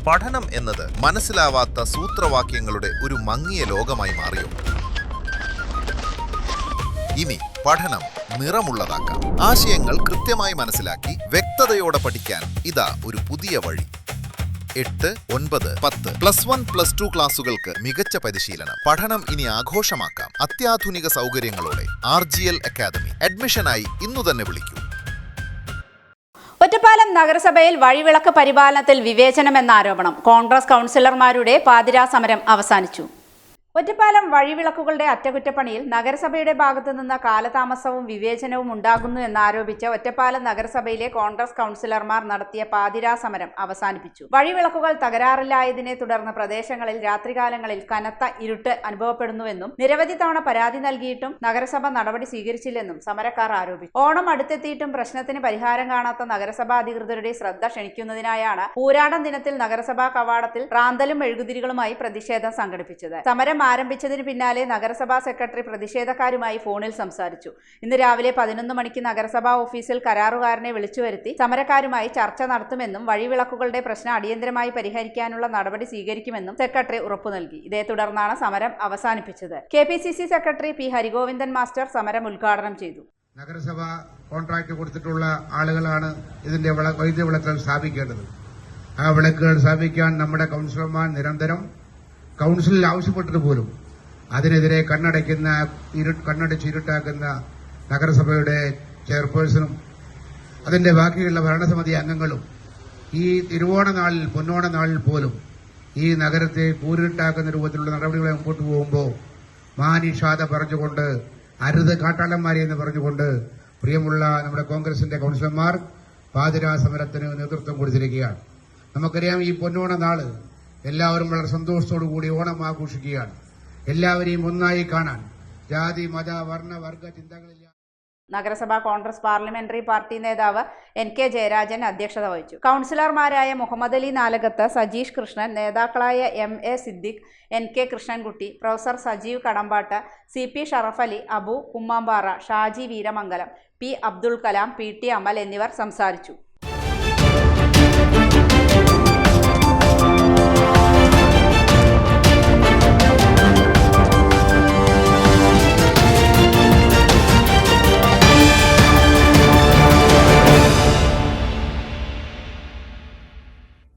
പഠനം എന്നത് മനസ്സിലാവാത്ത സൂത്രവാക്യങ്ങളുടെ ഒരു മങ്ങിയ ലോകമായി മാറിയോ? ഇനി പഠനം നിറമുള്ളതാക്കാം. ആശയങ്ങൾ കൃത്യമായി മനസ്സിലാക്കി വ്യക്തതയോടെ പഠിക്കാൻ ഇതാ ഒരു പുതിയ വഴി. 8, 9, 10 +1, +2 ക്ലാസുകൾക്ക് മികച്ച പരിശീലനം. പഠനം ഇനി ആഘോഷമാക്കാം. അത്യാധുനിക സൗകര്യങ്ങളോടെ RGL അക്കാദമി. അഡ്മിഷനായി ഇന്നു തന്നെ വിളിക്കൂ. ഒറ്റപ്പാലം നഗരസഭയിൽ വഴിവിളക്ക് പരിപാലനത്തിൽ വിവേചനമെന്ന ആരോപണം. കോൺഗ്രസ് കൗൺസിലർമാരുടെ പാതിരാ സമരം അവസാനിച്ചു. ഒറ്റപ്പാലം വഴിവിളക്കുകളുടെ അറ്റകുറ്റപ്പണിയിൽ നഗരസഭയുടെ ഭാഗത്തു നിന്ന് കാലതാമസവും വിവേചനവും ഉണ്ടാകുന്നു എന്നാരോപിച്ച് ഒറ്റപ്പാലം നഗരസഭയിലെ കോൺഗ്രസ് കൗൺസിലർമാർ നടത്തിയ പാതിരാ സമരം അവസാനിപ്പിച്ചു. വഴിവിളക്കുകൾ തകരാറിലായതിനെ തുടർന്ന് പ്രദേശങ്ങളിൽ രാത്രികാലങ്ങളിൽ കനത്ത ഇരുട്ട് അനുഭവപ്പെടുന്നുവെന്നും നിരവധി തവണ പരാതി നൽകിയിട്ടും നഗരസഭ നടപടി സ്വീകരിച്ചില്ലെന്നും സമരക്കാർ ആരോപിച്ചു. ഓണം അടുത്തെത്തിയിട്ടും പ്രശ്നത്തിന് പരിഹാരം കാണാത്ത നഗരസഭാ അധികൃതരുടെ ശ്രദ്ധ ക്ഷണിക്കുന്നതിനായാണ് പൂരാടം ദിനത്തിൽ നഗരസഭാ കവാടത്തിൽ റാന്തലും മെഴുകുതിരികളുമായി പ്രതിഷേധം സംഘടിപ്പിച്ചത്. സമരം ആരംഭിച്ചതിന് പിന്നാലെ നഗരസഭാ സെക്രട്ടറി പ്രതിഷേധക്കാരുമായി ഫോണിൽ സംസാരിച്ചു. ഇന്ന് രാവിലെ 11 മണിക്ക് നഗരസഭാ ഓഫീസിൽ കരാറുകാരനെ വിളിച്ചുവരുത്തി സമരക്കാരുമായി ചർച്ച നടത്തുമെന്നും വഴിവിളക്കുകളുടെ പ്രശ്നം അടിയന്തരമായി പരിഹരിക്കാനുള്ള നടപടി സ്വീകരിക്കുമെന്നും സെക്രട്ടറി ഉറപ്പു നൽകി. ഇതേ തുടർന്നാണ് സമരം അവസാനിപ്പിച്ചത്. KPCC secretary P. Harigovindan master സമരം ഉദ്ഘാടനം ചെയ്തു. നഗരസഭ കോൺട്രാക്ട് കൊടുത്തിട്ടുള്ള ആളുകളാണ് ഇതിന്റെ വൈദ്യുതി വിളക്കുകൾ സ്ഥാപിക്കേണ്ടത്. ആ വിളക്കുകൾ സ്ഥാപിക്കാൻ നമ്മുടെ കൗൺസിലർമാർ നിരന്തരം കൗൺസിലിൽ ആവശ്യപ്പെട്ടിട്ട് പോലും അതിനെതിരെ കണ്ണടച്ച് ഇരുട്ടാക്കുന്ന നഗരസഭയുടെ ചെയർപേഴ്സണും അതിന്റെ ബാക്കിയുള്ള ഭരണസമിതി അംഗങ്ങളും ഈ തിരുവോണ നാളിൽ പൊന്നോണ നാളിൽ പോലും ഈ നഗരത്തെ കൂരിട്ടാക്കുന്ന രൂപത്തിലുള്ള നടപടികളെ മുമ്പോട്ട് പോകുമ്പോൾ മാനിഷാദ പറഞ്ഞുകൊണ്ട് അരുത് കാട്ടാളന്മാരെ എന്ന് പറഞ്ഞുകൊണ്ട് പ്രിയമുള്ള നമ്മുടെ കോൺഗ്രസിന്റെ കൗൺസിലർമാർ പാതിരാ സമരത്തിന് നേതൃത്വം കൊടുത്തിരിക്കുകയാണ്. നമുക്കറിയാം, ഈ പൊന്നോണ നാള് എല്ലാവരും വളരെ സന്തോഷത്തോടു കൂടി ഓണം ആഘോഷിക്കുകയാണ്. എല്ലാവരെയും ഒന്നായി കാണാൻ ജാതി മത വർണ്ണ വർഗ ചിന്തകളില്ല. നഗരസഭാ കോൺഗ്രസ് പാർലമെന്ററി പാർട്ടി നേതാവ് NK ജയരാജൻ അധ്യക്ഷത വഹിച്ചു. കൗൺസിലർമാരായ മുഹമ്മദ് അലി നാലകത്ത്, സജീഷ് കൃഷ്ണൻ, നേതാക്കളായ MA Siddique, NK Krishnankutty, professor Sajeev Kadambattu, CP Sharaf Ali, Abu Kummampara, Shaji Veeramangalam, P. Abdul Kalam, PT അമൽ എന്നിവർ സംസാരിച്ചു.